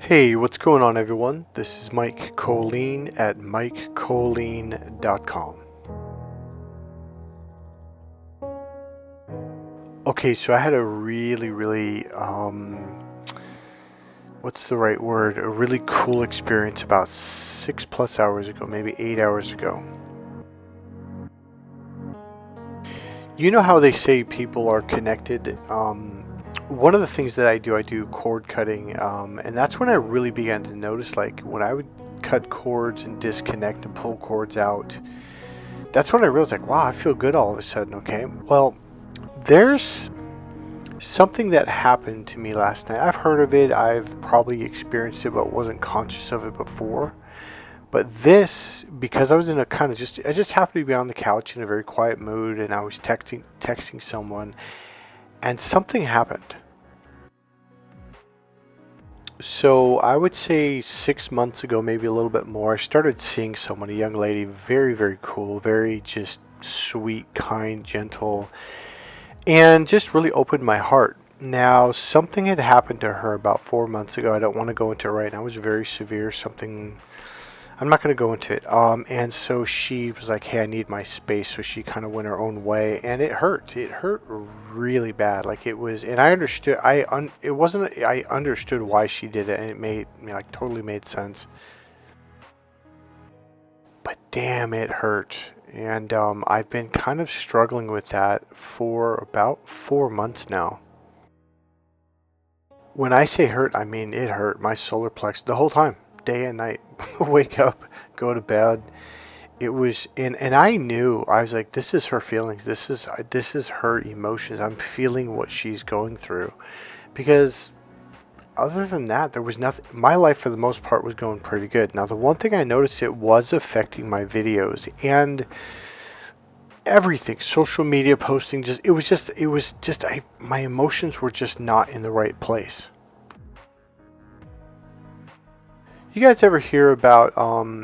Hey, what's going on, everyone? This is Mike Kollin at MikeKollin.com. Okay, so I had a what's the right word? A really cool experience about 6+ hours ago, maybe 8 hours ago. You know how they say people are connected? One of the things that I do cord cutting, and that's when I really began to notice, like, when I would cut cords and disconnect and pull cords out, that's when I realized, like, wow, I feel good all of a sudden. Okay, well, there's something that happened to me last night. I've heard of it, I've probably experienced it, but wasn't conscious of it before. But this, because I was in a kind of I just happened to be on the couch in a very quiet mood, and I was texting someone, and something happened. So I would say 6 months ago, maybe a little bit more, I started seeing someone, a young lady, very, very cool, very just sweet, kind, gentle, and just really opened my heart. Now, something had happened to her about 4 months ago. I don't want to go into it right now. It was very severe, something. I'm not going to go into it. And so she was like, "Hey, I need my space." So she kind of went her own way, and it hurt. It hurt really bad. Like it was, and I understood. It wasn't. I understood why she did it, and it made me like totally made sense. But damn, it hurt. And I've been kind of struggling with that for about 4 months now. When I say hurt, I mean it hurt my solar plexus the whole time, day and night. Wake up, go to bed. It was, and I knew, I was like, this is her feelings. This is her emotions. I'm feeling what she's going through, because other than that, there was nothing. My life for the most part was going pretty good. Now, the one thing I noticed, it was affecting my videos and everything, social media posting. My emotions were just not in the right place. You guys ever hear about, I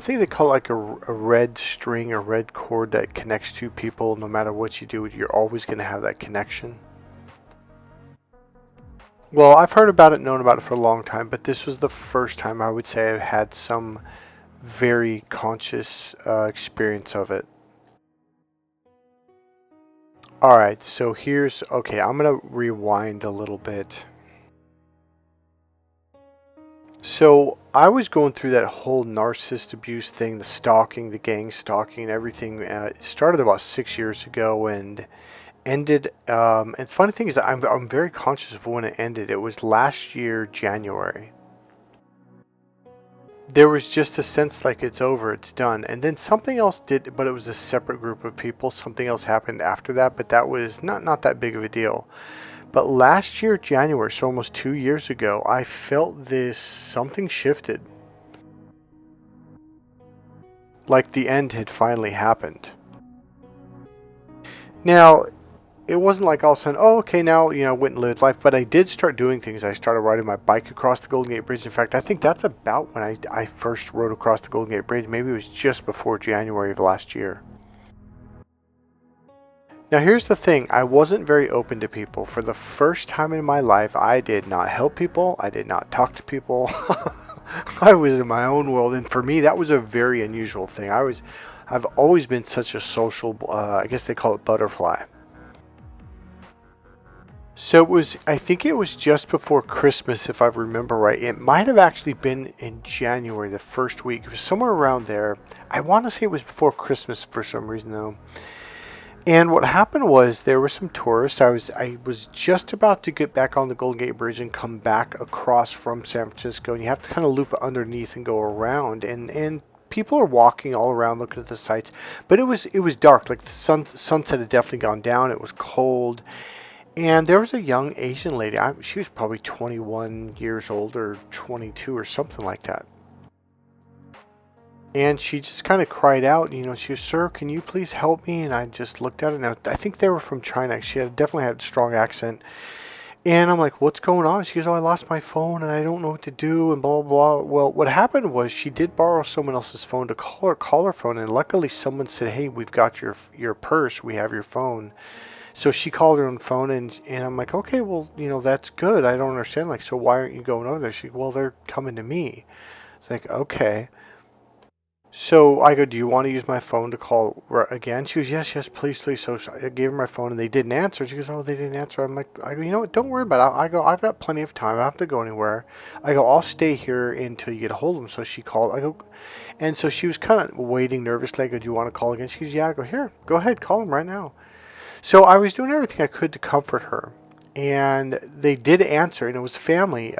think they call it like a red string or red cord that connects two people? No matter what you do, you're always going to have that connection. Well, I've heard about it, known about it for a long time, but this was the first time I would say I've had some very conscious experience of it. Alright, so okay, I'm going to rewind a little bit. So I was going through that whole narcissist abuse thing, the stalking, the gang stalking, everything. It started about 6 years ago and ended. And funny thing is, I'm very conscious of when it ended. It was last year, January. There was just a sense like it's over, it's done. And then something else did, but it was a separate group of people. Something else happened after that, but that was not that big of a deal. But last year, January, so almost 2 years ago, I felt this, something shifted. Like the end had finally happened. Now, it wasn't like all of a sudden, oh, okay, now, went and lived life. But I did start doing things. I started riding my bike across the Golden Gate Bridge. In fact, I think that's about when I first rode across the Golden Gate Bridge. Maybe it was just before January of last year. Now, here's the thing. I wasn't very open to people. For the first time in my life, I did not help people. I did not talk to people. I was in my own world. And for me, that was a very unusual thing. I've always been such a social, I guess they call it butterfly. So I think it was just before Christmas, if I remember right. It might have actually been in January, the first week. It was somewhere around there. I want to say it was before Christmas for some reason, though. And what happened was there were some tourists. I was just about to get back on the Golden Gate Bridge and come back across from San Francisco, and you have to kind of loop underneath and go around. And people are walking all around looking at the sights, but it was dark. Like the sunset had definitely gone down. It was cold, and there was a young Asian lady. She was probably 21 years old or 22 or something like that. And she just kind of cried out, she was, "Sir, can you please help me?" And I just looked at her. Now, I think they were from China. Definitely had a strong accent. And I'm like, what's going on? She goes, oh, I lost my phone and I don't know what to do and blah, blah, blah. Well, what happened was she did borrow someone else's phone to call her phone. And luckily someone said, hey, we've got your purse. We have your phone. So she called her own phone and I'm like, okay, well, that's good. I don't understand. Like, so why aren't you going over there? She goes, well, they're coming to me. It's like, okay. So I go, do you want to use my phone to call again? She goes, yes, yes, please, please. So I gave her my phone and they didn't answer. She goes, oh, they didn't answer. I go, you know what? Don't worry about it. I go, I've got plenty of time. I don't have to go anywhere. I go, I'll stay here until you get a hold of them. So she called. I go, and so she was kind of waiting nervously. I go, do you want to call again? She goes, yeah. I go, here, go ahead, call them right now. So I was doing everything I could to comfort her. And they did answer, and it was a family,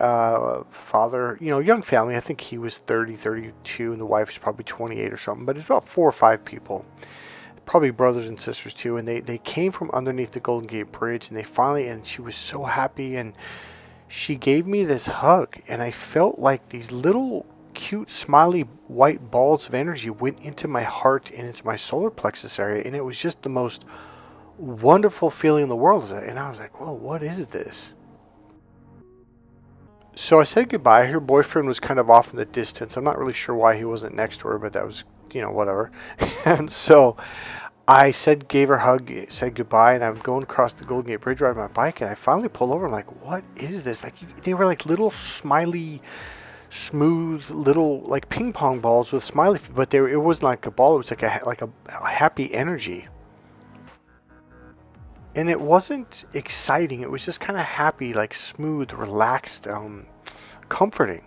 father, young family. I think he was 30, 32, and the wife was probably 28 or something, but it's about 4 or 5 people, probably brothers and sisters too. And they came from underneath the Golden Gate Bridge, and and she was so happy, and she gave me this hug, and I felt like these little cute, smiley white balls of energy went into my heart and into my solar plexus area, and it was just the most wonderful feeling in the world. And I was like, whoa, what is this? So I said goodbye. Her boyfriend was kind of off in the distance. I'm not really sure why he wasn't next to her, but that was, whatever. And so I gave her a hug, said goodbye, and I'm going across the Golden Gate Bridge riding my bike, and I finally pulled over. I'm like, what is this? Like, they were like little smiley, smooth little like ping pong balls with smiley, but it wasn't like a ball. It was like a happy energy. And it wasn't exciting. It was just kind of happy, like smooth, relaxed, comforting.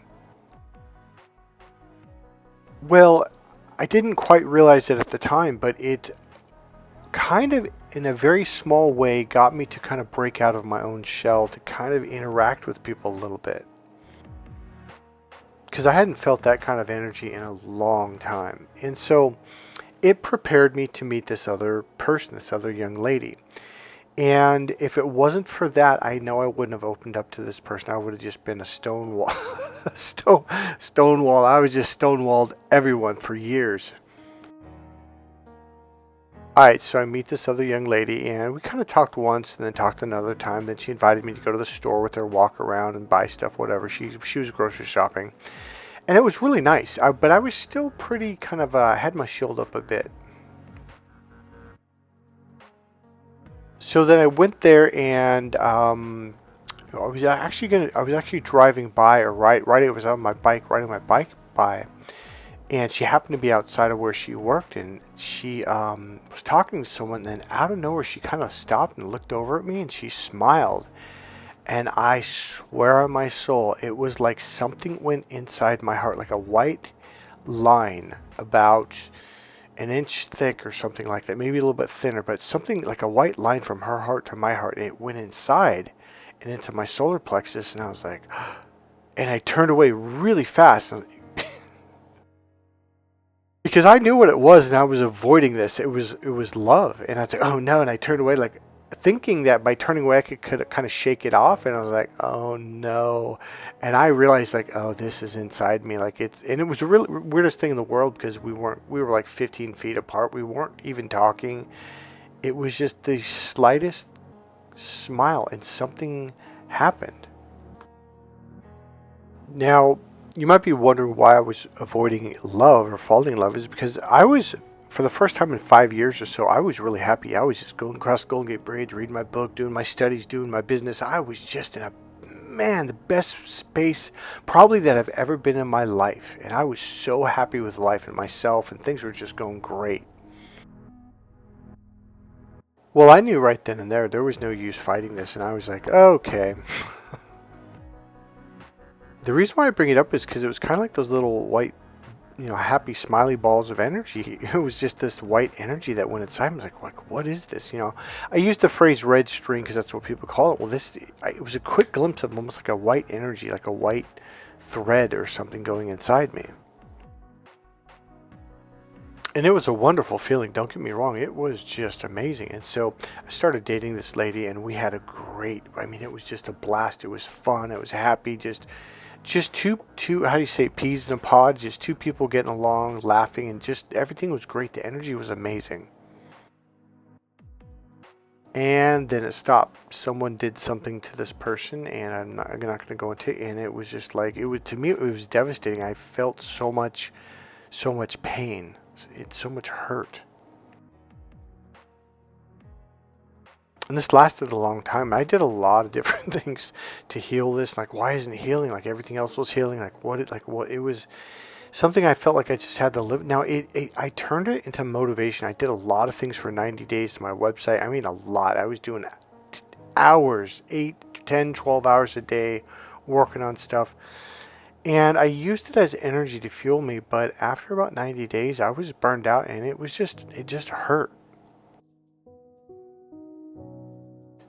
Well, I didn't quite realize it at the time, but it kind of, in a very small way, got me to kind of break out of my own shell, to kind of interact with people a little bit. Because I hadn't felt that kind of energy in a long time. And so it prepared me to meet this other person, this other young lady. And if it wasn't for that, I know I wouldn't have opened up to this person. I would have just been a stonewall. Stonewall. I was just stonewalled everyone for years. Alright, so I meet this other young lady, and we kind of talked once and then talked another time. Then she invited me to go to the store with her, walk around and buy stuff, whatever. She was grocery shopping. And it was really nice. But I was still pretty kind of, had my shield up a bit. So then I went there, and I was actually driving by, or right. It was on my bike, riding my bike by, and she happened to be outside of where she worked, and she was talking to someone. And then out of nowhere, she kind of stopped and looked over at me, and she smiled. And I swear on my soul, it was like something went inside my heart, like a white line about an inch thick or something like that, maybe a little bit thinner, but something like a white line from her heart to my heart, and it went inside and into my solar plexus, and I was like, and I turned away really fast because I knew what it was, and I was avoiding this. It was love, and I was like, oh no, and I turned away, like thinking that by turning away I could kind of shake it off, and I was like, oh no. And I realized, like, oh, this is inside me. Like, and it was the really weirdest thing in the world, because we were like 15 feet apart. We weren't even talking. It was just the slightest smile, and something happened. Now, you might be wondering why I was avoiding love or falling in love. Is because I was, for the first time in 5 years or so, I was really happy. I was just going across the Golden Gate Bridge, reading my book, doing my studies, doing my business. I was just in the best space probably that I've ever been in my life. And I was so happy with life and myself, and things were just going great. Well, I knew right then and there was no use fighting this, and I was like, okay. The reason why I bring it up is because it was kind of like those little white, happy, smiley balls of energy. It was just this white energy that went inside. I was like, what is this? I used the phrase red string because that's what people call it. Well, it was a quick glimpse of almost like a white energy, like a white thread or something going inside me. And it was a wonderful feeling. Don't get me wrong. It was just amazing. And so I started dating this lady, and we had it was just a blast. It was fun. It was happy. Just two, how do you say, peas in a pod, just two people getting along, laughing, and just everything was great. The energy was amazing. And then it stopped. Someone did something to this person, and I'm not going to go into it. And it was just like, it was, to me, it was devastating. I felt so much pain. It's so much hurt. And this lasted a long time. I did a lot of different things to heal this. Like, why isn't it healing? Like everything else was healing. It was something I felt like I just had to live. Now, I turned it into motivation. I did a lot of things for 90 days to my website. I mean, a lot. I was doing hours, 8, 10, 12 hours a day working on stuff. And I used it as energy to fuel me. But after about 90 days, I was burned out, and it just hurt.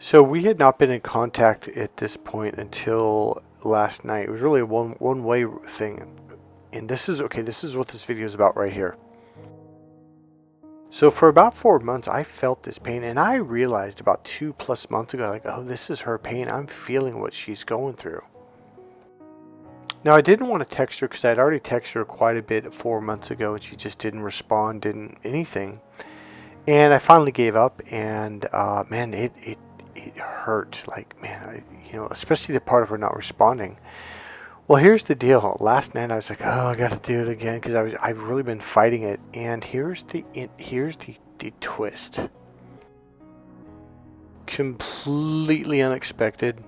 So we had not been in contact at this point until last night. It was really a one-way thing. And this is what this video is about right here. So for about 4 months, I felt this pain, and I realized about 2+ months ago, like, oh, this is her pain. I'm feeling what she's going through. Now, I didn't want to text her because I'd already texted her quite a bit 4 months ago, and she just didn't respond, didn't anything. And I finally gave up, and man, it hurt. Like, man, especially the part of her not responding. Well, here's the deal. Last night I was like, oh, I got to do it again because I've really been fighting it. And here's the twist. Completely unexpected.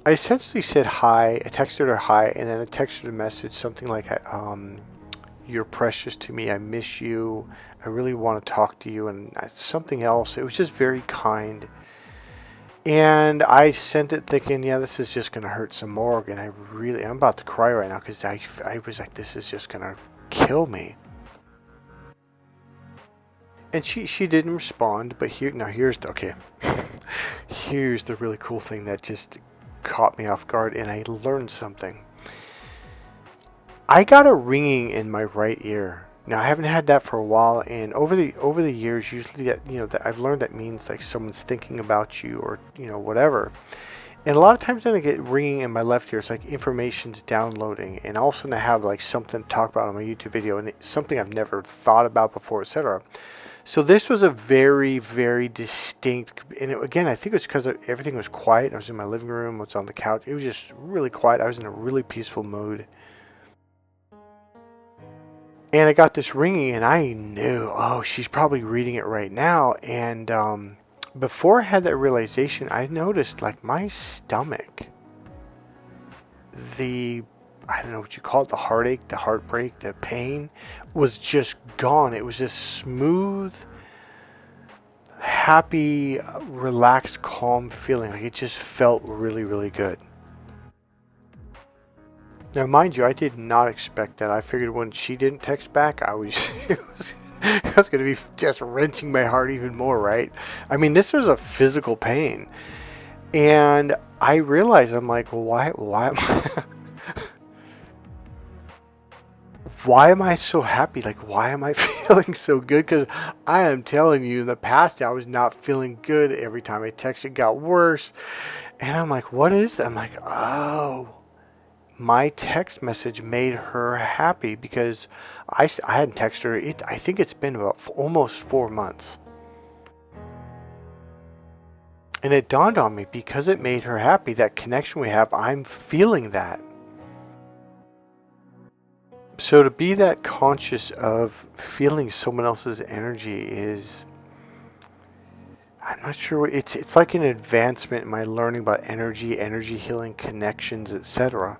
I essentially said hi. I texted her hi, and then I texted her a message, something like, you're precious to me. I miss you. I really want to talk to you, and something else. It was just very kind. And I sent it thinking, yeah, this is just going to hurt some more. And I'm about to cry right now because I was like, this is just going to kill me. And she didn't respond. But here's the really cool thing that just caught me off guard, and I learned something. I got a ringing in my right ear. Now, I haven't had that for a while, and over the years, usually that I've learned that means like someone's thinking about you, or whatever. And a lot of times when I get ringing in my left ear, it's like information's downloading, and all of a sudden I have like something to talk about on my YouTube video, and it's something I've never thought about before, etc. So this was a very, very distinct, and again, I think it was because everything was quiet. I was in my living room, I was on the couch. It was just really quiet. I was in a really peaceful mood. And I got this ringing, and I knew, oh, she's probably reading it right now. And before I had that realization, I noticed like my stomach, I don't know what you call it, the heartache, the heartbreak, the pain was just gone. It was this smooth, happy, relaxed, calm feeling. Like it just felt really, really good. Now, mind you, I did not expect that. I figured when she didn't text back, it was going to be just wrenching my heart even more, right? I mean, this was a physical pain. And I realized, I'm like, well, why am I so happy? Like, why am I feeling so good? Because I am telling you, in the past, I was not feeling good. Every time I texted, it got worse. And I'm like, what is that? I'm like, oh. My text message made her happy because I hadn't texted her. I think it's been about almost 4 months. And it dawned on me, because it made her happy, that connection we have, I'm feeling that. So to be that conscious of feeling someone else's energy is, I'm not sure, it's like an advancement in my learning about energy healing, connections, etc.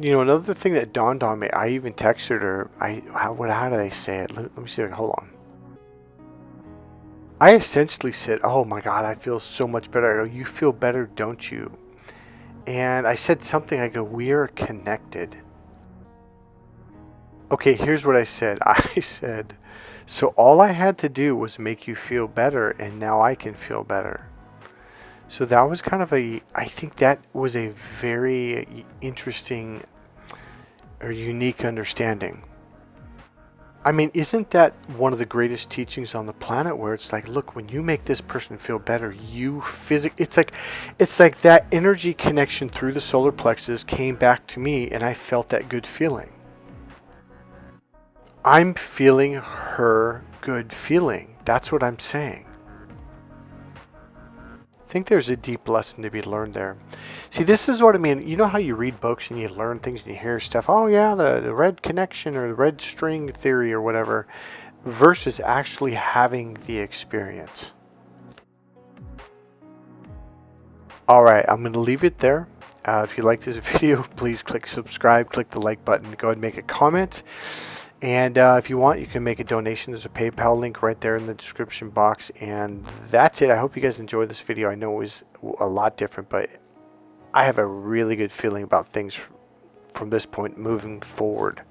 Another thing that dawned on me, I even texted her. How did I say it? Let me see. Hold on. I essentially said, "Oh my God, I feel so much better." I go, "You feel better, don't you?" And I said something. I go, "We are connected." Okay, here's what I said. I said, "So all I had to do was make you feel better, and now I can feel better." So that was kind of I think that was a very interesting or unique understanding. I mean, isn't that one of the greatest teachings on the planet, where it's like, look, when you make this person feel better, it's like that energy connection through the solar plexus came back to me, and I felt that good feeling. I'm feeling her good feeling. That's what I'm saying. I think there's a deep lesson to be learned there. See, this is what I mean. You know how you read books and you learn things and you hear stuff, oh yeah, the red connection or the red string theory or whatever, versus actually having the experience. Alright, I'm going to leave it there. If you like this video, please click subscribe, click the like button, go ahead and make a comment. And if you want, you can make a donation. There's a PayPal link right there in the description box. And that's it. I hope you guys enjoyed this video. I know it was a lot different, but I have a really good feeling about things from this point moving forward.